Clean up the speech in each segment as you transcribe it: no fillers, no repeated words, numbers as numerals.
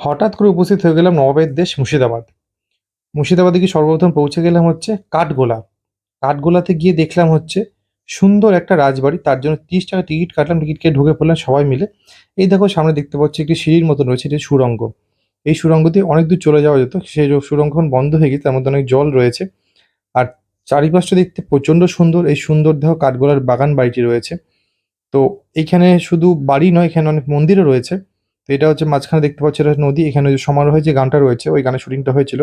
হঠাৎ করে উপস্থিত হয়ে গেলাম নবাবের দেশ মুর্শিদাবাদ। মুর্শিদাবাদে গিয়ে সর্বপ্রথম পৌঁছে গেলাম হচ্ছে কাঠগোলা। কাঠগোলাতে গিয়ে দেখলাম হচ্ছে সুন্দর একটা রাজবাড়ি। তার জন্য ৳৩০ টিকিট কাটলাম। টিকিট কেটে ঢুকে পড়লাম সবাই মিলে। এই দেখো সামনে দেখতে পাচ্ছি একটি সিঁড়ির মতো রয়েছে, এটি সুড়ঙ্গ। এই সুড়ঙ্গ দিয়ে অনেক দূর চলে যাওয়া যেত। সেই সুড়ঙ্গ এখন বন্ধ হয়ে গেছে, তার মধ্যে অনেক জল রয়েছে। আর চারিপাশটা দেখতে প্রচণ্ড সুন্দর। এই সুন্দর দেখো কাঠগোলার বাগান বাড়িটি রয়েছে। তো এইখানে শুধু বাড়ি নয়, এখানে অনেক মন্দিরও রয়েছে। তো এটা হচ্ছে মাঝখানে দেখতে পাচ্ছি এটা নদী। এখানে যে সমারোহে যে গানটা রয়েছে ওই গানের শুটিংটা হয়েছিল।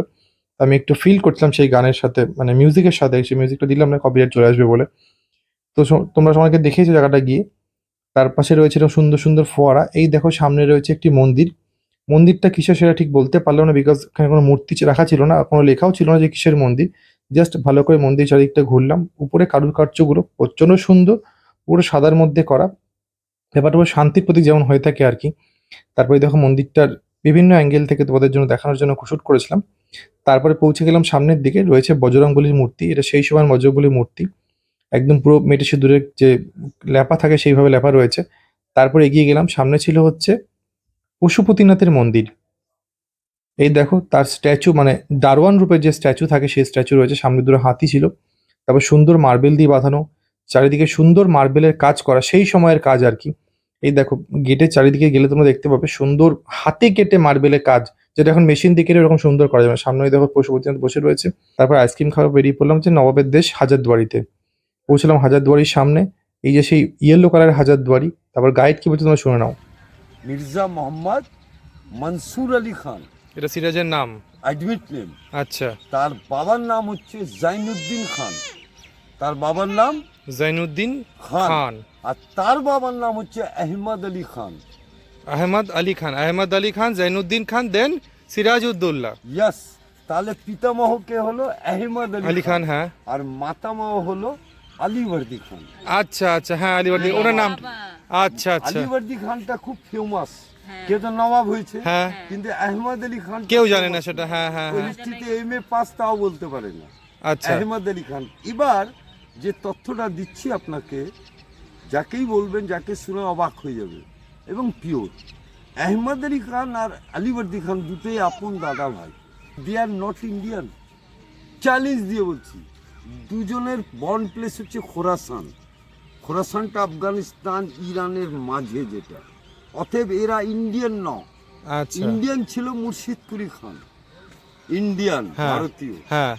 আমি একটু ফিল করছিলাম সেই গানের সাথে, মানে মিউজিকের সাথে। সেই মিউজিকটা দিলাম না, কপিরাইট চলে আসবে বলে। তো তোমরা সবাইকে দেখেইছো জায়গাটা গিয়ে। তার পাশে রয়েছে এরকম সুন্দর, সুন্দর ফোয়ারা। এই দেখো সামনে রয়েছে একটি মন্দির। মন্দিরটা কিসের সেটা ঠিক বলতে পারলাম না, বিকজ এখানে কোনো মূর্তি রাখা ছিল না, আর কোনো লেখাও ছিল না যে কিসের মন্দির। জাস্ট ভালো করে মন্দির চারিদিকটা ঘুরলাম। উপরে কারুকার্যগুলো প্রচণ্ড সুন্দর, পুরো সাদার মধ্যে করা। ব্যাপারটা পুরো শান্তির প্রতীক যেমন হয়ে থাকে আরকি। তারপরে দেখো মন্দিরটার বিভিন্ন অ্যাঙ্গেল থেকে তোমাদের জন্য দেখানোর জন্য শুট করেছিলাম। তারপরে পৌঁছে গেলাম সামনের দিকে, রয়েছে বজরংবলীর মূর্তি। এটা সেই সময়ের বজরংবলীর মূর্তি। একদম পুরো মেটে সিঁদুরের যে ল্যাপা থাকে সেইভাবে ল্যাপা রয়েছে। তারপরে এগিয়ে গেলাম, সামনে ছিল হচ্ছে পশুপতিনাথের মন্দির। এই দেখো তার স্ট্যাচু, মানে দারোয়ান রূপের যে স্ট্যাচু থাকে সেই স্ট্যাচু রয়েছে। সামনে দুটো হাতি ছিল। তারপর সুন্দর মার্বেল দিয়ে বাঁধানো, চারিদিকে সুন্দর মার্বেলের কাজ করা, সেই সময়ের কাজ আরকি। এই দেখো গেটের চারিদিকে গেলে তোমরা দেখতে পাবে সুন্দর হাতে কেটে মার্বেলের কাজ, যেটা এখন মেশিন দিয়ে কেটে ওরকম সুন্দর করা যাবে না। সামনে ওই দেখো পশুপতিনাথ বসে রয়েছে। তারপর আইসক্রিম খাওয়া বেরিয়ে পড়লাম হচ্ছে নবাবের দেশ হাজারদুয়ারিতে। পৌঁছলাম হাজারদুয়ারির সামনে। এই যে সেই ইয়েলো কালারের হাজারদুয়ারি। তারপর গাইড কি বলছে তোমরা শুনে নাও। মির্জা মোহাম্মদ মনসুর আলী খান, এটা সিরাজের নাম। Admit name. আচ্ছা। তার বাবার নাম হচ্ছে জাইনুদ্দিন খান। তার বাবার নাম জৈনুদ্দিন খান। খান। আর তার বাবার নাম হচ্ছে আহমদ আলী খান। আহমদ আলী খান, আহমদ আলী খান, জৈনুদ্দিন খান, দেন সিরাজউদ্দৌলা। ইয়াস। তাহলে পিতামহকে হলো আহমদ আলী আলী খান, খান, হ্যাঁ। আর মাতামহ হলো আলীবর্দী খান। আচ্ছা আচ্ছা, হ্যাঁ আলীবর্দী ওনার নাম। আচ্ছা আচ্ছা। আলীবর্দী খানটা খুব ফেমাস, কেউ তো নবাব হয়েছে, হ্যাঁ। কিন্তু আহমদ আলী খান কেউ জানে না সেটা, হ্যাঁ হ্যাঁ ওই হ্যাঁ। হিস্ট্রিতে এমএ পাস তাও বলতে পারে না। আচ্ছা। আহমদ আলী খান। এবার যে তথ্যটা দিচ্ছি আপনাকে, যাকেই বলবেন, যাকে শুনে অবাক হয়ে যাবে এবং পিওর। আহমদ আলী খান আর আলীবর্দী খান দুটোই আপন দাদা ভাই। দে আর নট ইন্ডিয়ান। চ্যালেঞ্জ দিয়ে বলছি, দুজনের বর্ন প্লেস হচ্ছে খোরাসান। খোরাসানটা আফগানিস্তান ইরানের মাঝে যেটা, অতএব এরা ইন্ডিয়ান নয়। আচ্ছা। ইন্ডিয়ান ছিল মুর্শিদ কুলি খান, ইন্ডিয়ান হ্যাঁ ভারতীয়, হ্যাঁ।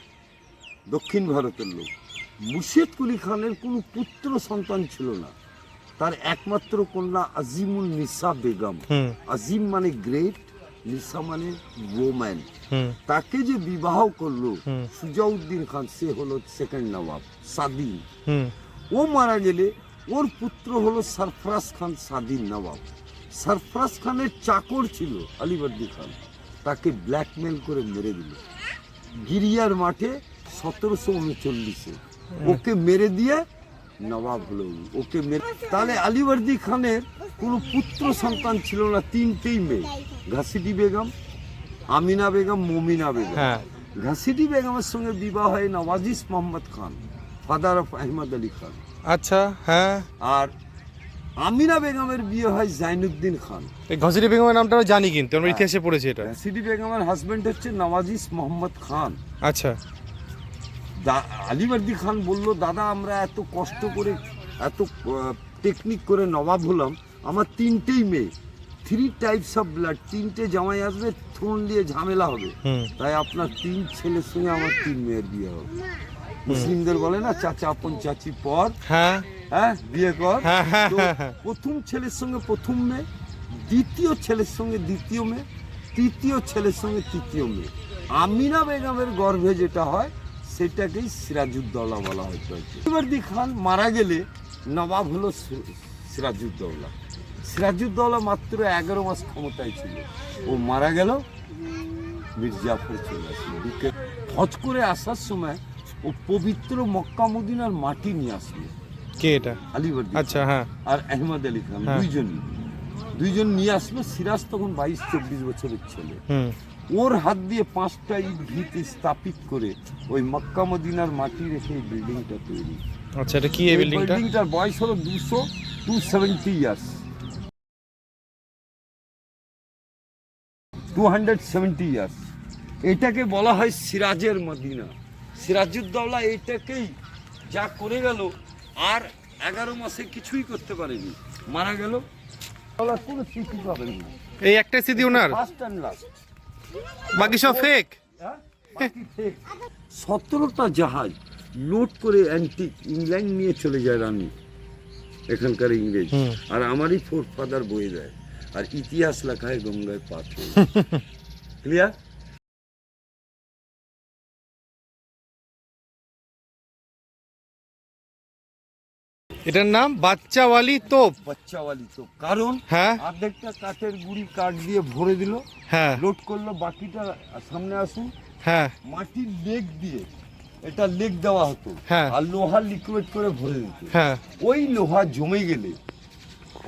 দক্ষিণ ভারতের লোক। মুর্শিদ কুলি খানের কোনো পুত্র সন্তান ছিল না। তার একমাত্র কন্যা আজিমুল নিসা বেগম। হুম আজিম মানে গ্রেট, নিসা মানে ওম্যান। হুম তাকে যে বিবাহ করলো হুম সুজাউদ্দিন খান, সে হলো সেকেন্ড নবাব স্বাধীন। হুম। ও মারা গেলে ওর পুত্র হলো সরফরাজ খান স্বাধীন নবাব। সরফরাজ খানের চাকর ছিল আলীবর্দী খান, তাকে ব্ল্যাকমেল করে মেরে দিল গিরিয়ার মাঠে 1739-এ। ওকে মেরে দিয়ে নবাব হলো। ওকে মেরে, তাহলে আলীবর্দী খানের কোনো পুত্র সন্তান ছিল না, তিনটেই মেয়ে। ঘাসিটি বেগম, আমিনা বেগম, মমিনা বেগম। হ্যাঁ। ঘাসিটি বেগমের সঙ্গে বিবাহ হয় নওয়াজিস মোহাম্মদ খান, ফাদার অফ আহমদ আলী খান। আচ্ছা, হ্যাঁ। আর আমিনা বেগমের বিয়ে হয় জাইনুদ্দিন খান। এই ঘসিটি বেগমের নামটা আমরা জানি, কিন্তু আমরা হ্যাঁ। ইতিহাসে পড়েছি এটা। ঘাসিটি বেগমের হাজবেন্ড হচ্ছে নওয়াজিস মোহাম্মদ খান। আচ্ছা। আলীবর্দী খান বলল, দাদা আমরা এত কষ্ট করে, এত টেকনিক করে নবাব হলাম, আমার তিনটেই মেয়ে, 3 টাইপস অফ ব্লাড, তিনটে জামাই আসবে, থ্রোন নিয়ে ঝামেলা হবে, তাই আপনার 3 ছেলের সঙ্গে আমার 3 মেয়ের বিয়ে হবে। মুসলিমদের বলে না চাচা আপন চাচি পর, হ্যাঁ হ্যাঁ বিয়ে কর। হ্যাঁ হ্যাঁ তো হ্যাঁ হ্যাঁ। প্রথম ছেলের সঙ্গে প্রথম মেয়ে, দ্বিতীয় ছেলের সঙ্গে দ্বিতীয় মেয়ে, তৃতীয় ছেলের সঙ্গে তৃতীয় মেয়ে। আমিনা বেগমের গর্ভে যেটা হয় সেটাকেই সিরাজউদ্দৌলা বলা হতো। আলীবর্দী খান মারা গেলে নবাব হলো সিরাজউদ্দৌলা। সিরাজউদ্দৌলা মাত্র 11 মাস ক্ষমতায় ছিল। ও মারা গেল, মির্জাফর চলে আসলো। হজ করে আসার সময় ও পবিত্র মক্কা মদিনার মাটি নিয়ে আসলো। কে এটা? আলীবর্দী আচ্ছা, হ্যাঁ। আর আহমদ আলী খান, হ্যাঁ। দুইজন নিয়ে আসলো। সিরাজ তখন 22-24 বছরের ছেলে। হুম। ওর হাত দিয়ে 5টা ইট ভিত স্থাপিত করে ওই মক্কা মদিনার মাটি রেখে এই বিল্ডিংটা তৈরি। আচ্ছা, এটা কি এই বিল্ডিংটা? বিল্ডিংটার বয়স হলো 270 ইয়ার্স। 270 ইয়ার্স। এটাকে বলা হয় সিরাজের মদিনা। সিরাজউদ্দৌলা এটাকেই যা করে গেল, আর 11 মাসে কিছুই করতে পারেনি, মারা গেল। কোনো স্মৃতি পাবেন না, এই একটা স্মৃতি ওনার, ফার্স্ট অ্যান্ড লাস্ট। বাকি সব ফেক। 17টা জাহাজ লোড করে অ্যান্টিক ইংল্যান্ড নিয়ে চলে যায় রানী, এখানকার ইংরেজ। আর আমারই ফোর ফাদার বয়ে দেয়, আর ইতিহাস লেখা হয় গঙ্গায় পাঠ। ক্লিয়ার? এটার নাম বাচ্চাওয়ালি তোপ। বাচ্চাওয়ালি তো কারণ হ্যাঁ অর্ধেকটা কাঠের গুঁড়ি কাঠ দিয়ে ভরে দিল, হ্যাঁ লোড করলো, বাকিটা সামনে আসুন। হ্যাঁ মাটির লেগ দিয়ে এটা লেগ দেওয়া হতো, হ্যাঁ। আর লোহা লিকুইড করে ভরে দিত। হ্যাঁ ওই লোহা জমে গেলে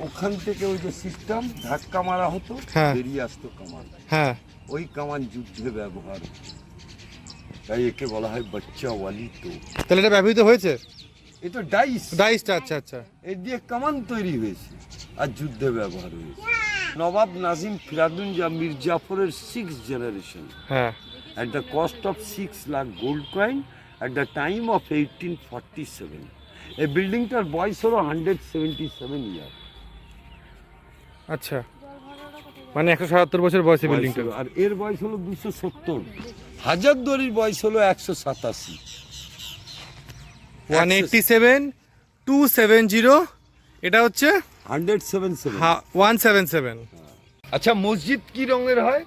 ওখান থেকে ওই যে সিস্টেম ধাক্কা মারা হতো, হ্যাঁ। বেরিয়ে আসতো কামান। হ্যাঁ ওই কামান যুদ্ধে ব্যবহার হতো, তাই একে বলা হয় বাচ্চাওয়ালি তো। তাহলে এটা ব্যবহৃত হয়েছে, এটা ডাইস, ডাইসটা। আচ্ছা আচ্ছা। এর দিয়ে কামান তৈরি হয়েছে আর যুদ্ধে ব্যবহার হয়েছে। নবাব নাজিম ফিরাদুন জাহ মীর জাফরের 6th জেনারেশন হ্যাঁ at the cost of 6 lakh gold coin at the time of 1847. এই বিল্ডিংটার বয়স হলো 177 ইয়ার। আচ্ছা, মানে 177 বছর বয়সে বিল্ডিংটা। আর এর বয়স হলো 270। হাজারদুয়ারির বয়স হলো 187। 187 270, এটা হচ্ছে 177। 177। আচ্ছা, মসজিদ কি রঙের হয়?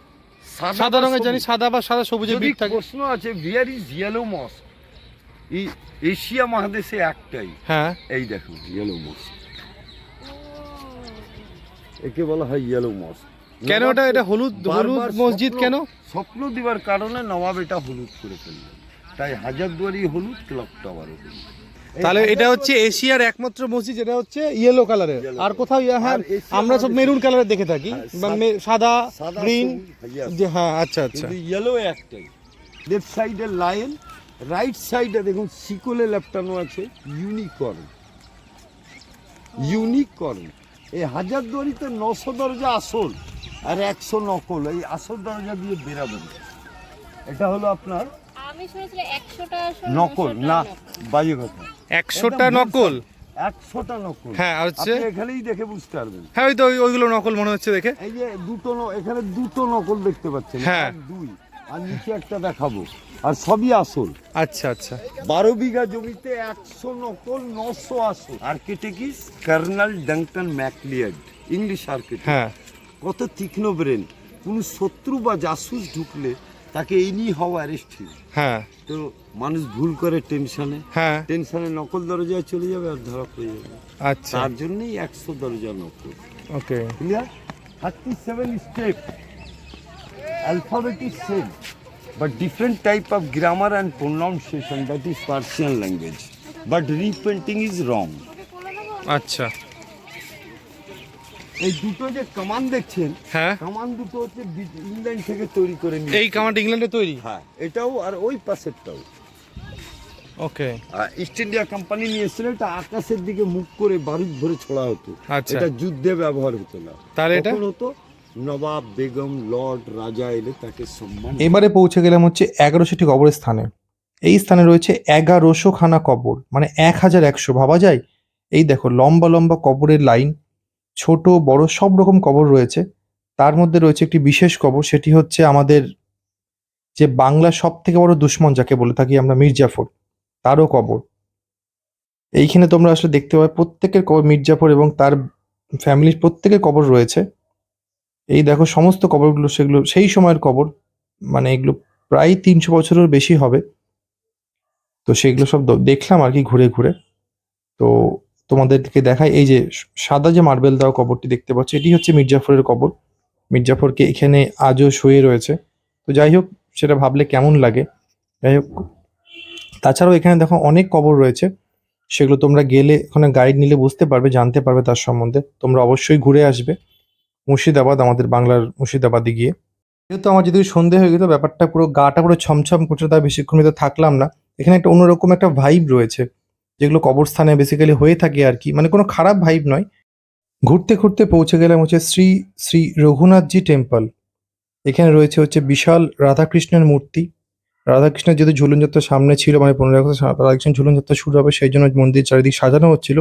সাদা রঙের, জানি সাদা বা সাদা সবুজের যদি বিট থাকে। প্রশ্ন আছে ভিয়ার ইজ ইয়েলো মস্ক, এই এশিয়া মহাদেশে একটাই। হ্যাঁ এই দেখুন ইয়েলো মস্ক, একে বলা হয় ইয়েলো মস্ক। কেন এটা হলুদ হলুদ মসজিদ কেন? স্বপ্ন দিবার কারণে নবাব এটা হলুদ করে ফেললেন, তাই হাজারদুয়ারি হলুদ, ক্লক টাওয়ারও হলুদ। তাহলে এটা হচ্ছে এশিয়ার একমাত্র মসজিদ যেটা হচ্ছে ইয়েলো কালারের, আর কোথাও হ্যাঁ আমরা সব মেরুন কালারের দেখে থাকি, বা সাদা গ্রিন। হ্যাঁ আচ্ছা আচ্ছা। ইয়েলো একটাই। লেফট সাইডে লায়ন, রাইট সাইডে দেখুন শিকলে লেপটানো আছে ইউনিকর্ন। ইউনিকর্ন। এই হাজারদুয়ারিতে 900 দরজা আসল আর 100 নকল। এই আসল দরজা দিয়ে বেরাবেন। এটা হলো আপনার আমি শুনেছিলাম 100টা আসল, নকল, 900টা না নকল। বাজে কথা। 100টা নকল। 100টা নকল। হ্যাঁ আর হচ্ছে, আপনি এখানেই দেখে বুঝতে পারবেন। হ্যাঁ ওই তো ওইগুলো নকল মনে হচ্ছে দেখে। এই যে এখানে দুটো নকল দেখতে পাচ্ছেন, হ্যাঁ। 2, আর নিচে একটা দেখাবো, আর সবই আসল। আচ্ছা আচ্ছা। 12 বিঘা জমিতে 100 নকল, 900 আসল। Architect colonel Duncan McLeod, English architect. হ্যাঁ কত তীক্ষ্ণ ব্রেন। কোন শত্রু বা জাসুস ঢুকলে তাকে এই নিয়ে হওয়া অ্যারেস্ট। হ্যাঁ তো মানুষ ভুল করে টেনশনে, হ্যাঁ নকল দরজায় চলে যাবে আর ধরা পড়ে যাবে। আচ্ছা তার জন্যই 100 দরজা নকল। ওকে। Clear? 37 step. Alphabet is same, but different type of grammar and pronunciation, that is Persian language. But repainting is wrong. আচ্ছা এই দুটো যে কামান দেখছেন, হ্যাঁ, কামান দুটো হচ্ছে ইংল্যান্ড থেকে তৈরি করে নিয়ে। এই কামানটা ইংল্যান্ডে তৈরি। হ্যাঁ, এটাও আর ওই পাশেরটাও। ওকে ইস্ট ইন্ডিয়া কোম্পানি নিয়ে এসেছিল, এটা আকাশের দিকে মুখ করে বারুদ ভরে ছোড়া হতো। আচ্ছা। এটা যুদ্ধে ব্যবহার হতো না। তাহলে এটা তখন হতো নবাব, বেগম, লর্ড, রাজা এলে তাকে সম্মান। এবারে পৌঁছে গেলাম হচ্ছে 1100টি কবরের স্থানে। এই স্থানে রয়েছে 1100 খানা কবর, মানে 1100। ভাবা যায়? এই দেখো লম্বা লম্বা কবরের লাইন, ছোট বড় সব রকম কবর রয়েছে। তার মধ্যে রয়েছে একটি বিশেষ কবর, সেটি হচ্ছে আমাদের যে বাংলা সব থেকে বড় দুশ্মন যাকে বলে থাকি আমরা, মীর জাফর, তারও কবর। এইখানে তোমরা আসলে দেখতে পাবে প্রত্যেকের কবর, মীর জাফর এবং তার ফ্যামিলির প্রত্যেকের কবর রয়েছে। এই দেখো সমস্ত কবরগুলো সেগুলো সেই সময়ের কবর, মানে এগুলো প্রায় 300 বছরের বেশি হবে। তো সেগুলো সব দেখলাম আর কি ঘুরে ঘুরে। তো তোমাদেরকে দেখাই, এই যে সাদা যে মার্বেল দেওয়া কবরটি দেখতে পাচ্ছ, এটি হচ্ছে মীর জাফরের কবর। মীর জাফরকে এখানে আজও শুয়ে রয়েছে। তো যাই হোক, সেটা ভাবলে কেমন লাগে। যাই হোক, তাছাড়াও এখানে দেখো অনেক কবর রয়েছে, সেগুলো তোমরা গেলে ওখানে গাইড নিলে বুঝতে পারবে, জানতে পারবে তার সম্বন্ধে। তোমরা অবশ্যই ঘুরে আসবে মুর্শিদাবাদ, আমাদের বাংলার মুর্শিদাবাদে গিয়ে। যেহেতু আমার যদি সন্ধে হয়ে গেল, ব্যাপারটা পুরো গাটা পুরো ছমছম করছে, তাই বেশিক্ষণ তো থাকলাম না। এখানে একটা অন্যরকম একটা ভাইব রয়েছে, যেগুলো কবরস্থানে বেসিক্যালি হয়ে থাকে আর কি, মানে কোনো খারাপ ভাইব নয়। ঘুরতে ঘুরতে পৌঁছে গেলাম হচ্ছে শ্রী শ্রী রঘুনাথজি টেম্পল। এখানে রয়েছে হচ্ছে বিশাল রাধাকৃষ্ণের মূর্তি। রাধাকৃষ্ণের যেহেতু ঝুলন যাত্রা সামনে ছিল, মানে 15 আগস্ট রাধাকৃষ্ণের ঝুলন যাত্রা শুরু হবে, সেই জন্য মন্দির চারিদিক সাজানো হচ্ছিল।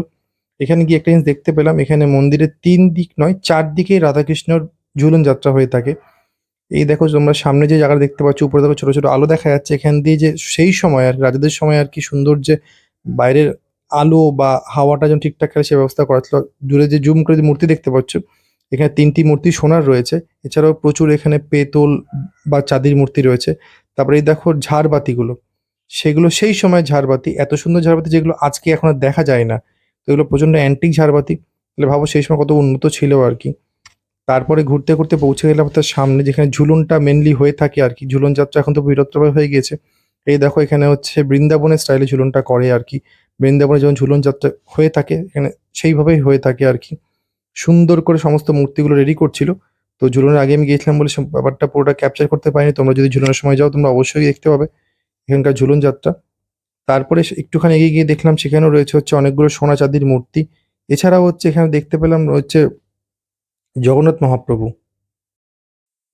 এখানে গিয়ে একটা জিনিস দেখতে পেলাম, এখানে মন্দিরের ৩ দিক নয় ৪ দিকেই রাধাকৃষ্ণর ঝুলন যাত্রা হয়ে থাকে। এই দেখো তোমরা সামনে যে জায়গাটা দেখতে পাচ্ছ, উপরে দেখো ছোট ছোট আলো দেখা যাচ্ছে, এখান দিয়ে যে সেই সময় আর রাজাদের সময় আর কি সুন্দর যে বাইরের আলো বা হাওয়াটা যেন ঠিকঠাক খেলে সে ব্যবস্থা করা ছিল। দূরে যে জুম করে যে মূর্তি দেখতে পাচ্ছ, এখানে ৩টি মূর্তি সোনার রয়েছে। এছাড়াও প্রচুর এখানে পেতল বা চাঁদির মূর্তি রয়েছে। তারপরে এই দেখো ঝাড়বাতিগুলো, সেগুলো সেই সময় ঝাড়বাতি, এত সুন্দর ঝাড়বাতি যেগুলো আজকে এখন আর দেখা যায় না। তো এগুলো প্রচণ্ড অ্যান্টিক ঝাড়বাতি। তাহলে ভাবো সেই সময় কত উন্নত ছিল আর কি। তারপরে ঘুরতে ঘুরতে পৌঁছে গেলাম তার সামনে, যেখানে ঝুলনটা মেনলি হয়ে থাকে আর কি। ঝুলন যাত্রা এখন তো বীরত্বভাবে হয়ে গিয়েছে। এই দেখো এখানে হচ্ছে বৃন্দাবনের স্টাইলে ঝুলনটা করে আর কি। বৃন্দাবনে যেমন ঝুলন যাত্রা হয়ে থাকে, এখানে সেইভাবেই হয়ে থাকে আর কি। সুন্দর করে সমস্ত মূর্তিগুলো রেডি করছিল। তো ঝুলনের আগে আমি গিয়েছিলাম বলে ব্যাপারটা পুরোটা ক্যাপচার করতে পারিনি। তোমরা যদি ঝুলনের সময় যাও তোমরা অবশ্যই দেখতে পাবে এখানকার ঝুলন যাত্রা। তারপরে একটুখানি এগিয়ে গিয়ে দেখলাম সেখানেও রয়েছে হচ্ছে অনেকগুলো সোনা চাঁদির মূর্তি। এছাড়াও হচ্ছে এখানে দেখতে পেলাম হচ্ছে জগন্নাথ মহাপ্রভু,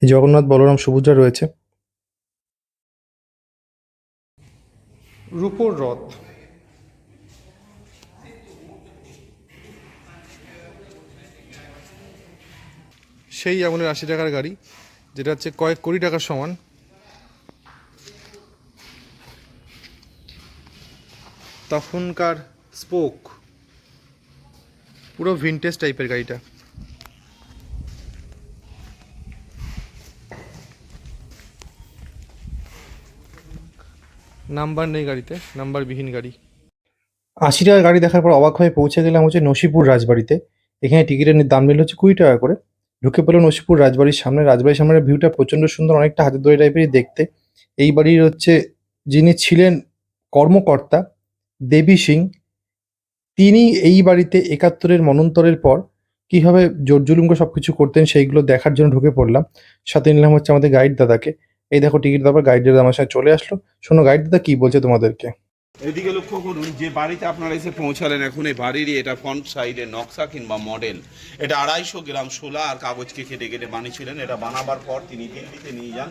জগন্নাথ, বলরাম, সুভদ্রা রয়েছে। রূপোর রথ, সেই যেমনের ৮০ টাকার গাড়ি, যেটা হচ্ছে কয়েক কোটি টাকার সমান। তখনকার স্পোক, পুরো ভিনটেজ টাইপের গাড়িটা। নাম্বার নেই গাড়িতে, নাম্বারবিহীন গাড়ি। ৮০ টাকার গাড়ি দেখার পর অবাক হয়ে পৌঁছে গেলাম হচ্ছে নসিপুর রাজবাড়িতে। এখানে টিকিটের দাম নিল হচ্ছে ২০ টাকা করে। ঢুকে পড়লো নসিপুর রাজবাড়ির সামনে। রাজবাড়ির সামনের ভিউটা প্রচণ্ড সুন্দর, অনেকটা হাতের তৈরি টাইপেরই দেখতে। এই বাড়ির হচ্ছে যিনি ছিলেন কর্মকর্তা, দেবী সিং, তিনি এই বাড়িতে ৭১-এর মন্বন্তরের পর কীভাবে জোর-জুলুম করে সব কিছু করতেন সেইগুলো দেখার জন্য ঢুকে পড়লাম। সাথে নিলাম হচ্ছে আমাদের গাইড দাদাকে। এই দেখো টিকিট দেওয়ার পর গাইড দাদা আমার সাথে চলে আসলো। শোনো গাইড দাদা কী বলছে তোমাদেরকে। এদিকে লক্ষ্য করুন, যে বাড়িতে আপনারা এসে পৌঁছালেন এখন, এই বাড়িরই এটা ফ্রন্ট সাইডে নকশা কিংবা মডেল। এটা ২৫০ গ্রাম শোলা আর কাগজকে কেটে কেটে বানিয়েছিলেন। এটা বানাবার পর তিনি দিল্লিতে নিয়ে যান,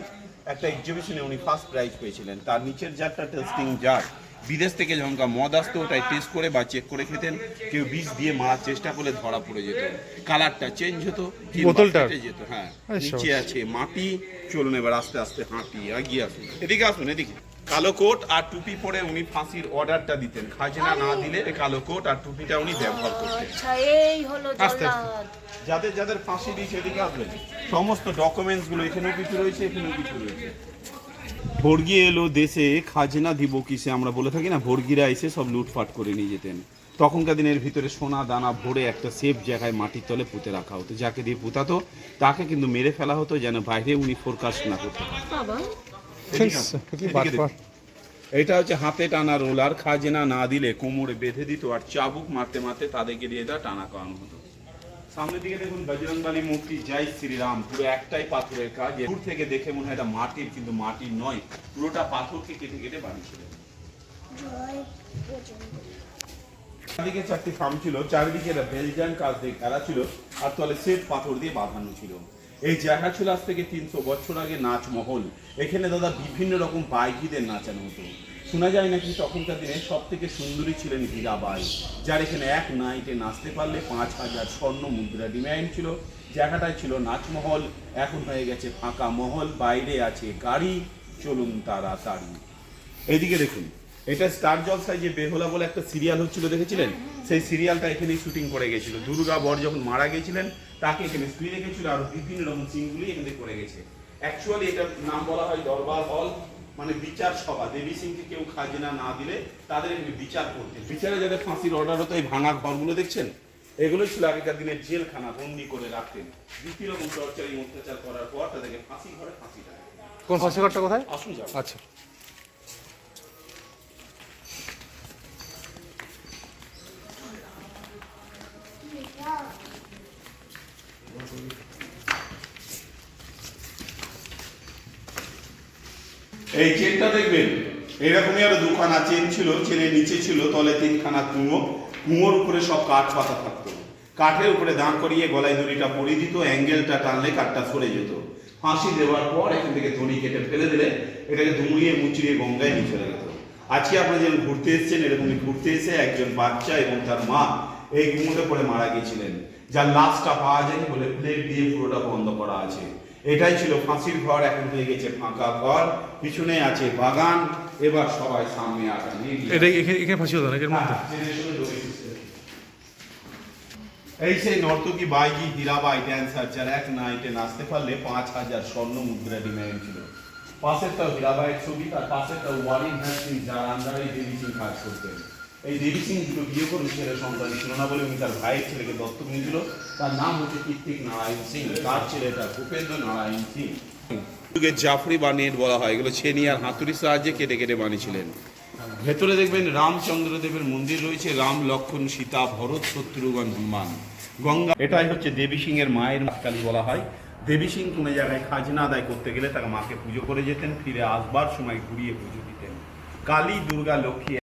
একটা এক্সিবিশনে উনি ফার্স্ট প্রাইজ পেয়েছিলেন। তার নিচের জারটা টেস্টিং জার, বিদেশ থেকে যখন মদ আসতো ওটাই টেস্ট করে বা চেক করে খেতেন। কেউ বিষ দিয়ে মারার চেষ্টা করলে ধরা পড়ে যেত, কালারটা চেঞ্জ হতো, বোতলটা যেত। হ্যাঁ, নিচে আছে মাটি। চলুন এবার আস্তে আস্তে হাঁটি, এগিয়ে আসুন, এদিকে আসুন, এদিকে। কালো কোট আর টুপি পরে উনি ফাঁসির অর্ডারটা দিতেন। খাজনা না দিলে কালো কোট আর টুপিটা উনি ব্যবহার করতেন। আচ্ছা, এই হলো জল্লাদ। যাদের যাদের ফাঁসি দিয়েছে এদিকে আসবেন, সমস্ত ডকুমেন্টস গুলো এখানেও কিছু রয়েছে, এখানেও কিছু রয়েছে। বর্গী এলো দেশে, খাজনা দিব কিসে আমরা বলে থাকি না, বর্গীরা এসে সব লুটপাট করে নিয়ে যেতেন। তখনকার দিনের ভিতরে সোনা দানা ভরে একটা সেফ জায়গায় মাটির তলে পুঁতে রাখা হতো। যাকে দিয়ে পুঁতাতো তাকে কিন্তু মেরে ফেলা হতো, যেন বাইরে উনি ফোরকাস্ট না করতে পারেন। এটা হচ্ছে হাতে টানা রোলার। খাজনা না দিলে কোমরে বেঁধে দিত আর চাবুক মারতে মারতে তাদেরকে দিয়ে এটা টানা করানো হতো। সামনের দিকে দেখুন বজরংবলী মূর্তি, জয় শ্রীরাম, পুরো একটাই পাথরের কাজ। দূর থেকে দেখে মনে হয় এটা মাটির, কিন্তু মাটির নয়, পুরোটা পাথরকে কেটে কেটে বানিয়েছিলেন। চারদিকে ৪টি ফার্ম ছিল, চারিদিকে বেলজান কাজ দিয়ে ঘেরা ছিল আর তলে শ্বেত পাথর দিয়ে বাঁধানো ছিল। এই জায়গা ছিল আজ থেকে ৩০০ বছর আগে নাচমহল। এখানে দাদা বিভিন্ন রকম বাইকিদের নাচানো হতো। শোনা যায় নাকি তখনকার দিনে সব থেকে সুন্দরী ছিলেন হীরাবাই, যার এখানে এক নাইটে নাচতে পারলে ৫,০০০ স্বর্ণ মুদ্রা ডিমান্ড ছিল। জায়গাটায় ছিল নাচমহল, এখন হয়ে গেছে ফাঁকা মহল, বাইরে আছে গাড়ি। চলুন তাড়াতাড়ি। এইদিকে দেখুন, এটা স্টার জলসায় যে বেহুলা বলে একটা সিরিয়াল হচ্ছিল, দেখেছিলেন? সেই সিরিয়ালটা এখানেই শুটিং করে গেছিল। দুর্গা বর যখন মারা গেছিলেন তাকে এখানে শুয়ে রেখেছিল, আর বিভিন্ন রকম সিনগুলি এখানে করে গেছে। অ্যাকচুয়ালি এটার নাম বলা হয় দরবার হল, মানে বিচার সভা। দেবী সিংকে কেউ খাজনা না দিলে তাদের এখানে বিচার করতেন। বিচারে যাদের ফাঁসির অর্ডার হতো, এই ভাঙা ঘরগুলো দেখছেন, এগুলো ছিল আগেকার দিনের জেলখানা, বন্দি করে রাখতেন। বিভিন্ন রকম টর্চারিং অত্যাচার করার পর তাদেরকে ফাঁসি ঘরে ফাঁসি দেয়। কোন ফাঁসি ঘরটা কোথায়? আসুন যাও। আচ্ছা। এই চেনটা দেখবেন, এরকমই আরো দুখানা চেন ছিল। চেনের নিচে ছিল তলে ৩খানা কুঁয়ো, কুঁয়োর উপরে সব কাঠ পাতা থাকতো। কাঠের উপরে দাঁড় করিয়ে গলায় দড়িটা পরিয়ে দিত, অ্যাঙ্গেলটা টানলে কাঠটা সরে যেত। ফাঁসি দেওয়ার পর এখান থেকে দড়ি কেটে ফেলে দিলে এটাকে দুমড়িয়ে মুচড়িয়ে গঙ্গায় নিয়ে চলে যেত। আজকে আপনারা যেমন ঘুরতে এসেছেন, এরকমই ঘুরতে এসে একজন বাচ্চা এবং তার মা এই কুমোতে পড়ে মারা গিয়েছিলেন, যার লাশটা পাওয়া যায়নি বলে প্লেট দিয়ে পুরোটা বন্ধ করা আছে। এটাই ছিল ফাঁসির ঘর, এখন হয়ে গেছে ফাঁকা ঘর, পিছনে আছে বাগান। এবার সবাই সামনে আগান। এটা এখানে ফাঁসি হতো না এর মধ্যে? এই সেই নর্তকী বাইজি হীরাবাই ড্যান্সার, যার এক নাইটে নাচতে পারলে 5,000 স্বর্ণ মুদ্রা ডিমান্ড ছিল। পাশেরটাও হীরাবাইয়ের ছবি, তার পাশেরটাও ওয়ারিং হ্যাস্টিং, যার আন্ডারে দেবী সিং কাজ করতেন। এই দেবী সিং দুটো বিয়ে করে ছেলে সন্তান ছিল না বলে উনি তার ভাইয়ের ছেলেকে দত্তক নিয়েছিল। তার নাম হচ্ছে কীর্তিক নারায়ণ সিং, তার ছেলেটা ভূপেন্দ্র নারায়ণ সিং। জাফরি বা নেট বলা হয়, এগুলো ছেনি আর হাতুড়ির সাহায্যে কেটে কেটে বানিয়েছিলেন। ভেতরে দেখবেন রামচন্দ্র দেবের মন্দির রয়েছে, রাম লক্ষ্মণ সীতা ভরত শত্রুঘ্ন হনুমান। গঙ্গা, এটাই হচ্ছে দেবী সিং এর মায়ের কালী বলা হয়। দেবী সিং কোনো জায়গায় খাজনা আদায় করতে গেলে তাকে মাকে পুজো করে যেতেন, ফিরে আসবার সময় ঘুরিয়ে পুজো দিতেন। কালী, দুর্গা, লক্ষ্মী